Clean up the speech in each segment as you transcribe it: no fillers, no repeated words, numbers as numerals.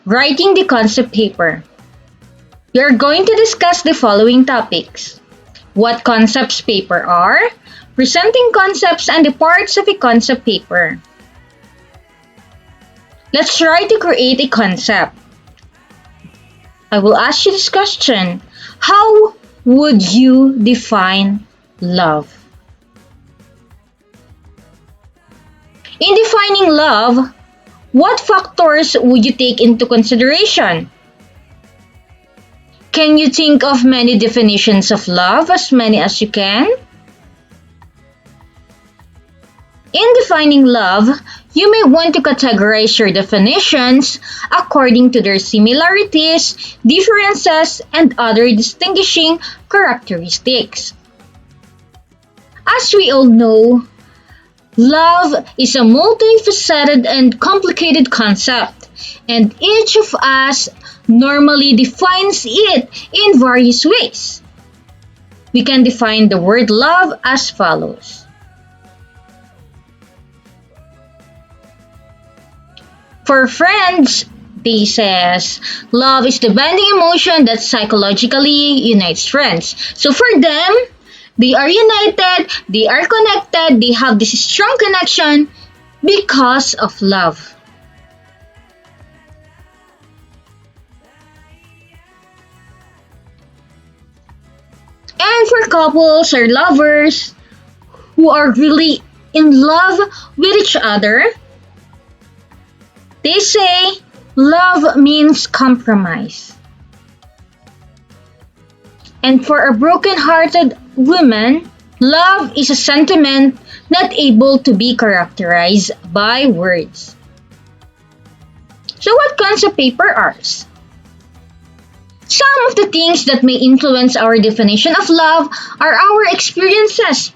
Writing the concept paper. We are going to discuss the following topics: what concepts paper are, presenting concepts, and the parts of a concept paper. Let's try to create a concept. I will ask you this question: how would you define love? In defining love, what factors would you take into consideration? Can you think of many definitions of love, as many as you can? In defining love, you may want to categorize your definitions according to their similarities, differences, and other distinguishing characteristics. As we all know, love is a multifaceted and complicated concept, and each of us normally defines it in various ways. We can define the word love as follows. For friends, they says, love is the bonding emotion that psychologically unites friends. So for them, they are united, they are connected, they have this strong connection because of love. And for couples or lovers who are really in love with each other, they say love means compromise. And for a broken-hearted woman, love is a sentiment not able to be characterized by words. So what concept paper are? Some of the things that may influence our definition of love are our experiences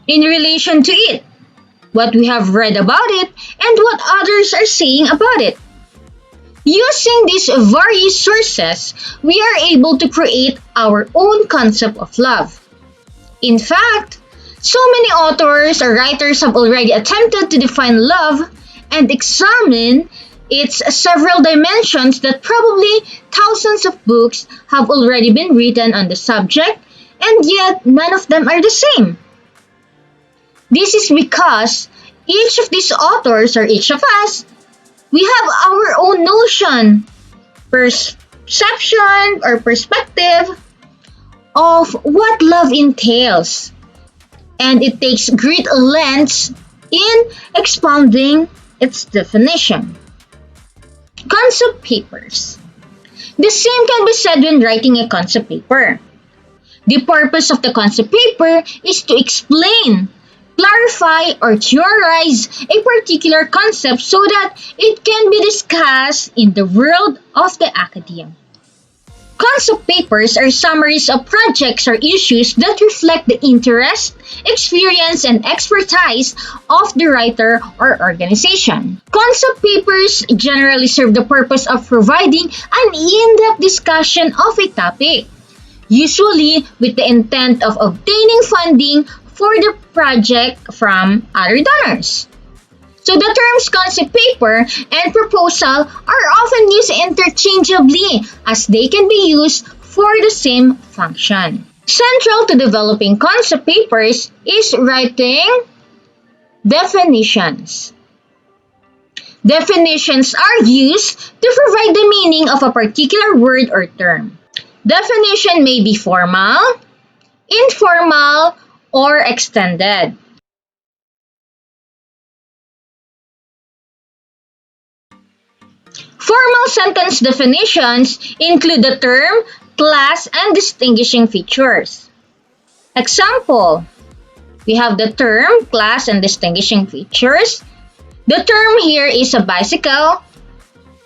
in relation to it, what we have read about it, and what others are saying about it. Using these various sources, we are able to create our own concept of love. In fact, so many authors or writers have already attempted to define love and examine its several dimensions that probably thousands of books have already been written on the subject, and yet none of them are the same. This is because each of these authors or each of us, we have our own notion, perception, or perspective of what love entails. And it takes great lengths in expounding its definition. Concept papers. The same can be said when writing a concept paper. The purpose of the concept paper is to explain, clarify, or theorize a particular concept so that it can be discussed in the world of the academia. Concept papers are summaries of projects or issues that reflect the interest, experience, and expertise of the writer or organization. Concept papers generally serve the purpose of providing an in-depth discussion of a topic, usually with the intent of obtaining funding for the project from other donors. So the terms concept paper and proposal are often used interchangeably as they can be used for the same function. Central to developing concept papers is writing definitions. Definitions are used to provide the meaning of a particular word or term. Definition may be formal, informal, or extended. Formal sentence definitions include the term, class, and distinguishing features. Example, we have the term, class, and distinguishing features. The term here is a bicycle.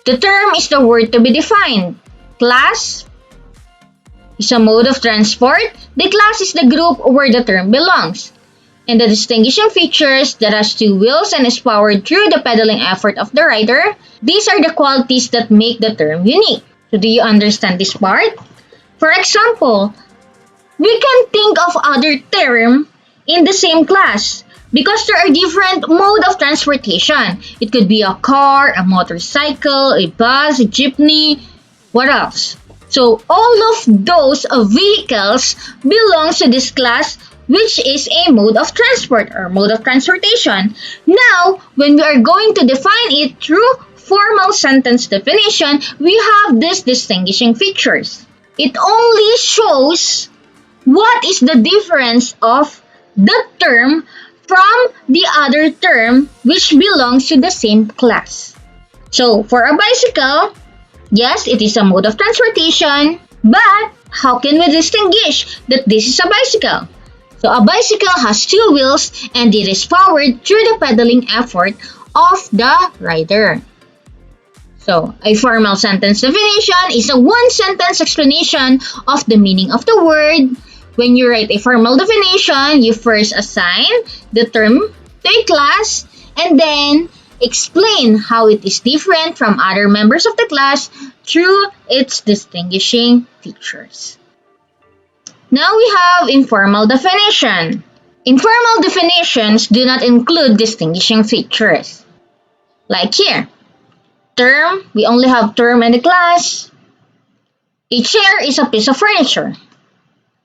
The term is the word to be defined. Class is a mode of transport. The class is the group where the term belongs. And the distinguishing features that has two wheels and is powered through the pedaling effort of the rider. These are the qualities that make the term unique. So do you understand this part? For example, we can think of other term in the same class. because there are different mode of transportation. It could be a car, a motorcycle, a bus, a jeepney, what else? So all of those vehicles belongs to this class, which is a mode of transport or mode of transportation. Now, when we are going to define it through formal sentence definition, we have these distinguishing features. It only shows what is the difference of the term from the other term which belongs to the same class. So, for a bicycle, yes, it is a mode of transportation, but how can we distinguish that this is a bicycle? So, a bicycle has two wheels and it is powered through the pedaling effort of the rider. So, a formal sentence definition is a one-sentence explanation of the meaning of the word. When you write a formal definition, you first assign the term to a class and then explain how it is different from other members of the class through its distinguishing features. Now we have informal definition. Informal definitions do not include distinguishing features. Like here, term, we only have term in the class. A chair is a piece of furniture.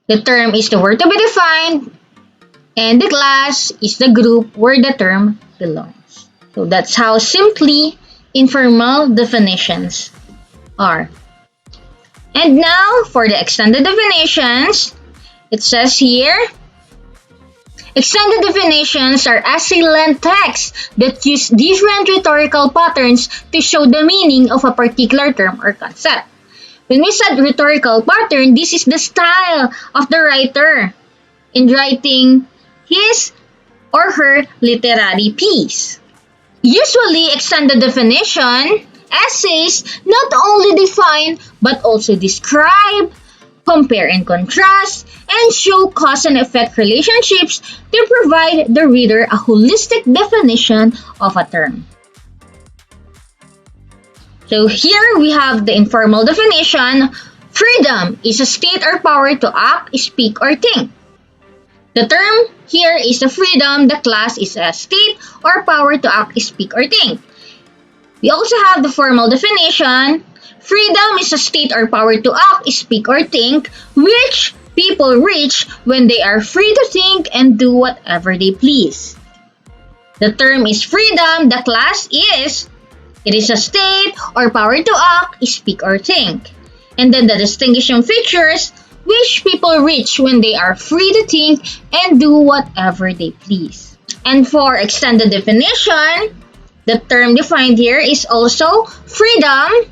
The term is the word to be defined, and the class is the group where the term belongs. So that's how simply informal definitions are. And now for the extended definitions, it says here, extended definitions are essay-length texts that use different rhetorical patterns to show the meaning of a particular term or concept. When we said rhetorical pattern, this is the style of the writer in writing his or her literary piece. Usually, extended definition essays not only define but also describe, compare and contrast, and show cause and effect relationships to provide the reader a holistic definition of a term. So here we have the informal definition. Freedom is a state or power to act, speak, or think. The term here is the freedom. The class is a state or power to act, speak, or think. We also have the formal definition. Freedom is a state or power to act, speak, or think, which people reach when they are free to think and do whatever they please. The term is freedom. The class is it is a state or power to act, speak, or think. And then the distinguishing features which people reach when they are free to think and do whatever they please. And for extended definition, the term defined here is also freedom.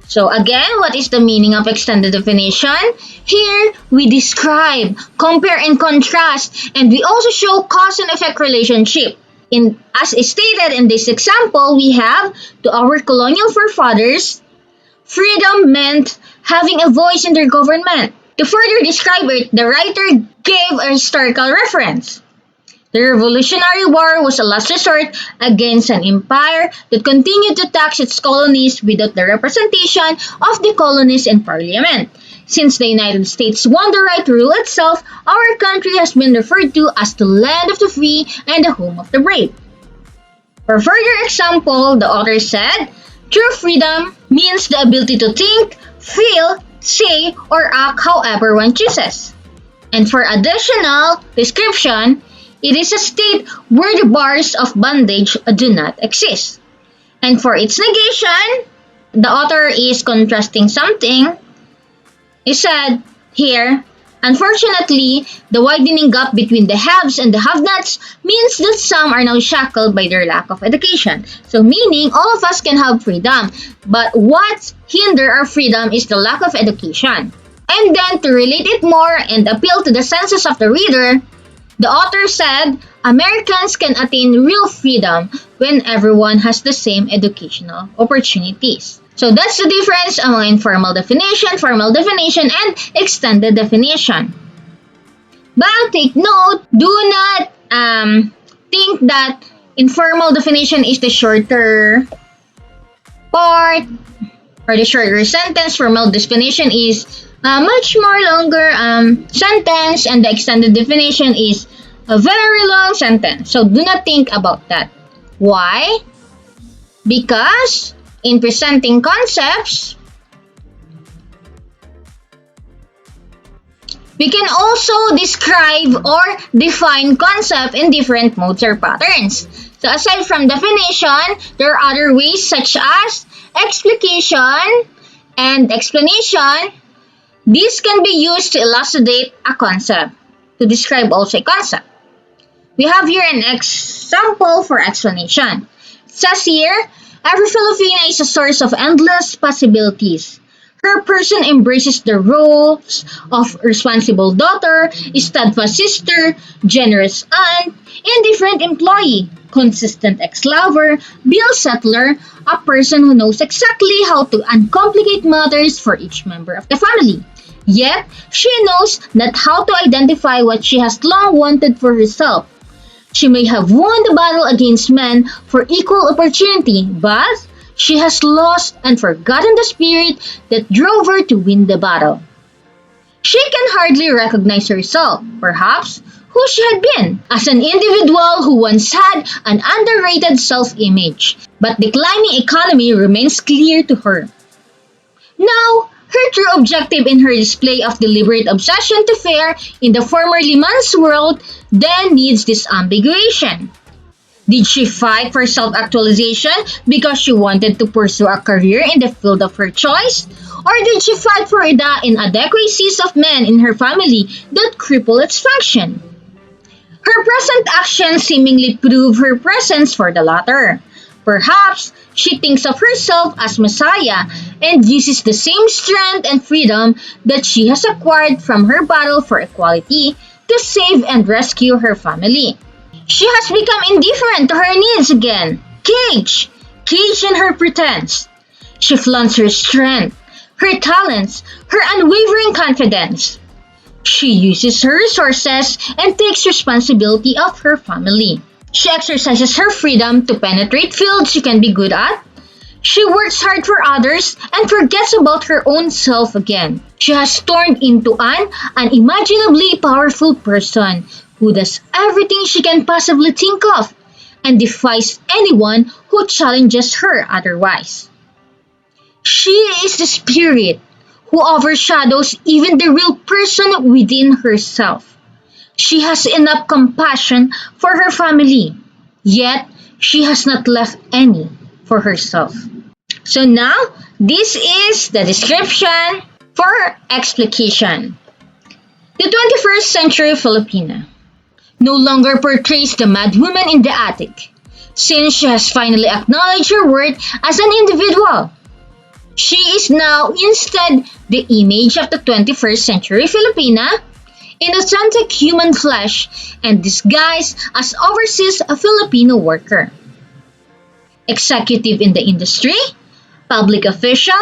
So again, what is the meaning of extended definition? Here, we describe, compare, and contrast, and we also show cause and effect relationship. As stated in this example, we have, to our colonial forefathers, freedom meant having a voice in their government. To further describe it, the writer gave a historical reference. The Revolutionary War was a last resort against an empire that continued to tax its colonies without the representation of the colonies in Parliament. Since the United States won the right to rule itself, our country has been referred to as the land of the free and the home of the brave. For further example, the author said, true freedom means the ability to think, feel, say, or act however one chooses. And for additional description, it is a state where the bars of bondage do not exist. And for its negation, the author is contrasting something. He said here, unfortunately, the widening gap between the haves and the have-nots means that some are now shackled by their lack of education. So meaning all of us can have freedom, but what hinders our freedom is the lack of education. And then to relate it more and appeal to the senses of the reader, the author said, Americans can attain real freedom when everyone has the same educational opportunities. So that's the difference among informal definition, formal definition, and extended definition. But take note, do not think that informal definition is the shorter part or the shorter sentence. Formal definition is much more longer sentence, and the extended definition is A very long sentence, so do not think about that. Why? Because in presenting concepts, we can also describe or define concept in different modes or patterns. So aside from definition, there are other ways such as explication and explanation. These can be used to elucidate a concept, to describe also a concept. We have here an example for explanation. It says here, every Filipina is a source of endless possibilities. Her person embraces the roles of responsible daughter, steadfast sister, generous aunt, indifferent employee, consistent ex-lover, bill settler, a person who knows exactly how to uncomplicate matters for each member of the family. Yet, she knows not how to identify what she has long wanted for herself. She may have won the battle against men for equal opportunity, but she has lost and forgotten the spirit that drove her to win the battle. She can hardly recognize herself, perhaps, who she had been, as an individual who once had an underrated self-image, but declining economy remains clear to her. Now, her true objective in her display of deliberate obsession to fare in the formerly man's world then needs disambiguation. Did she fight for self-actualization because she wanted to pursue a career in the field of her choice? Or did she fight for the inadequacies of men in her family that cripple its function? Her present actions seemingly prove her presence for the latter. Perhaps she thinks of herself as Messiah and uses the same strength and freedom that she has acquired from her battle for equality to save and rescue her family. She has become indifferent to her needs again. Caged in her pretense. She flaunts her strength, her talents, her unwavering confidence. She uses her resources and takes responsibility of her family. She exercises her freedom to penetrate fields she can be good at. She works hard for others and forgets about her own self again. She has turned into an unimaginably powerful person who does everything she can possibly think of and defies anyone who challenges her otherwise. She is the spirit who overshadows even the real person within herself. She has enough compassion for her family, yet she has not left any for herself. So now, this is the description for explication. The 21st century Filipina no longer portrays the mad woman in the attic, since she has finally acknowledged her worth as an individual. She is now instead the image of the 21st century Filipina in authentic human flesh and disguised as overseas a Filipino worker, executive in the industry, public official,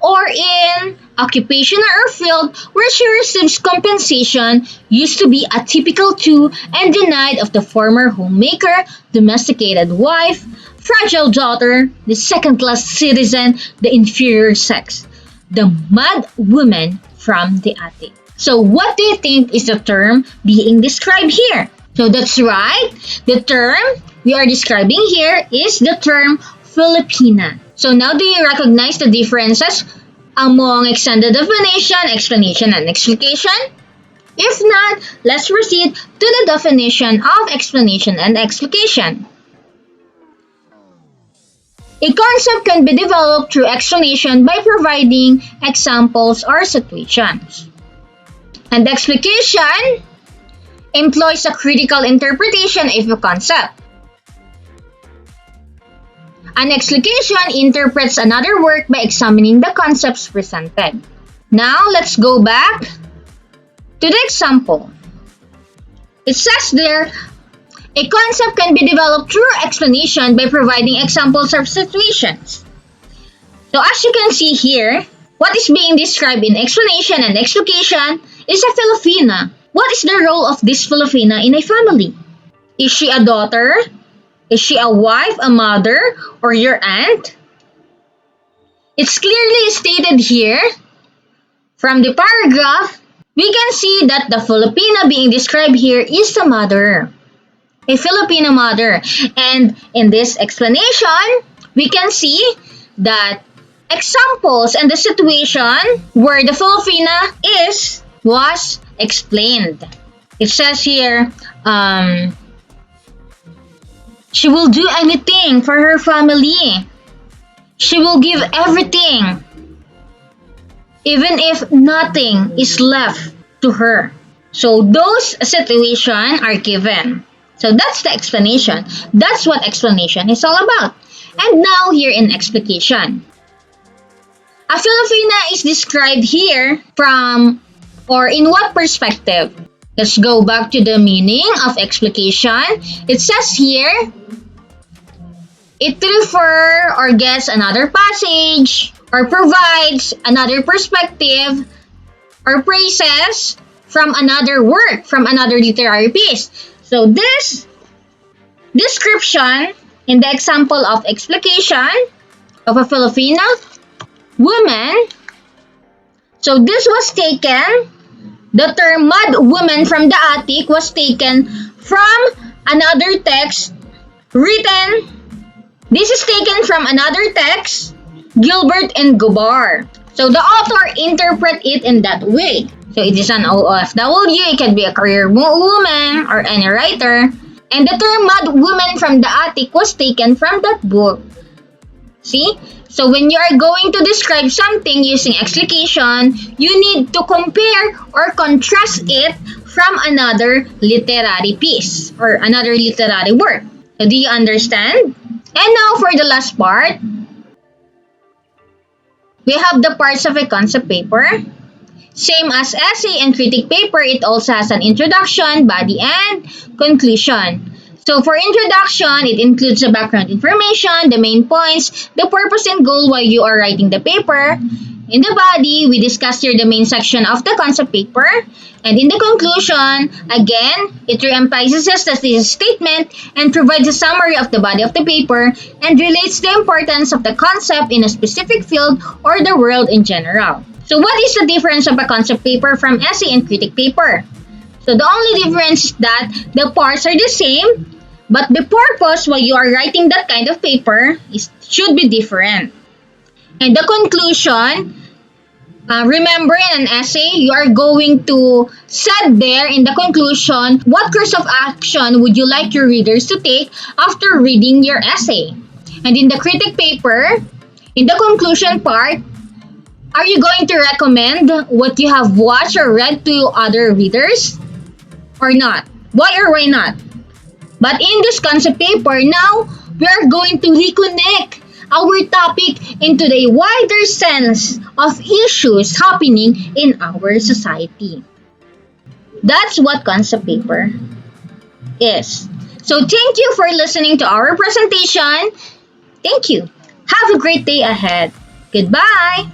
or in occupation or field where she receives compensation used to be atypical to and denied of the former homemaker, domesticated wife, fragile daughter, the second-class citizen, the inferior sex, the mad woman from the attic. So what do you think is the term being described here? So that's right. The term we are describing here is the term Filipina. So now do you recognize the differences among extended definition, explanation, and explication? If not, let's proceed to the definition of explanation and explication. A concept can be developed through explanation by providing examples or situations. And explication employs a critical interpretation of a concept. An explication interprets another work by examining the concepts presented. Now, let's go back to the example. It says there, a concept can be developed through explanation by providing examples of situations. So as you can see here, what is being described in explanation and explication is a Filipina. What is the role of this Filipina in a family? Is she a daughter? Is she a wife, a mother, or your aunt? It's clearly stated here from the paragraph We can see that the Filipina being described here is a mother, a Filipino mother. And in this explanation, we can see that examples and the situation where the Filipina is was explained. It says here, she will do anything for her family. She will give everything, even if nothing is left to her. So those situations are given. So that's the explanation. That's what explanation is all about. And now here in explication. A Filipina is described here from or in what perspective? Let's go back to the meaning of explication. It says here, it refers or gets another passage or provides another perspective or praises from another work, from another literary piece. So this description in the example of explication of a Filipina woman, so this was taken, the term mad woman from the attic was taken from another text written, this is taken from another text, Gilbert and Gobar. So the author interpret it in that way. So it is an OFW, it can be a career woman or any writer. And the term mad woman from the attic was taken from that book. See? So when you are going to describe something using explication, you need to compare or contrast it from another literary piece or another literary work. So do you understand? And now for the last part, we have the parts of a concept paper. Same as essay and critic paper, it also has an introduction, body, and conclusion. So for introduction, it includes the background information, the main points, the purpose and goal while you are writing the paper. In the body, we discussed here the main section of the concept paper. And in the conclusion, again, it re-emphasizes the statement and provides a summary of the body of the paper and relates the importance of the concept in a specific field or the world in general. So what is the difference of a concept paper from essay and critic paper? So the only difference is that the parts are the same, but the purpose while you are writing that kind of paper should be different. And the conclusion, remember in an essay, you are going to set there in the conclusion what course of action would you like your readers to take after reading your essay. And in the critic paper, in the conclusion part, are you going to recommend what you have watched or read to other readers or not? Why or why not? But in this concept paper, now we are going to reconnect our topic into the wider sense of issues happening in our society. That's what concept paper is. So thank you for listening to our presentation. Thank you. Have a great day ahead. Goodbye.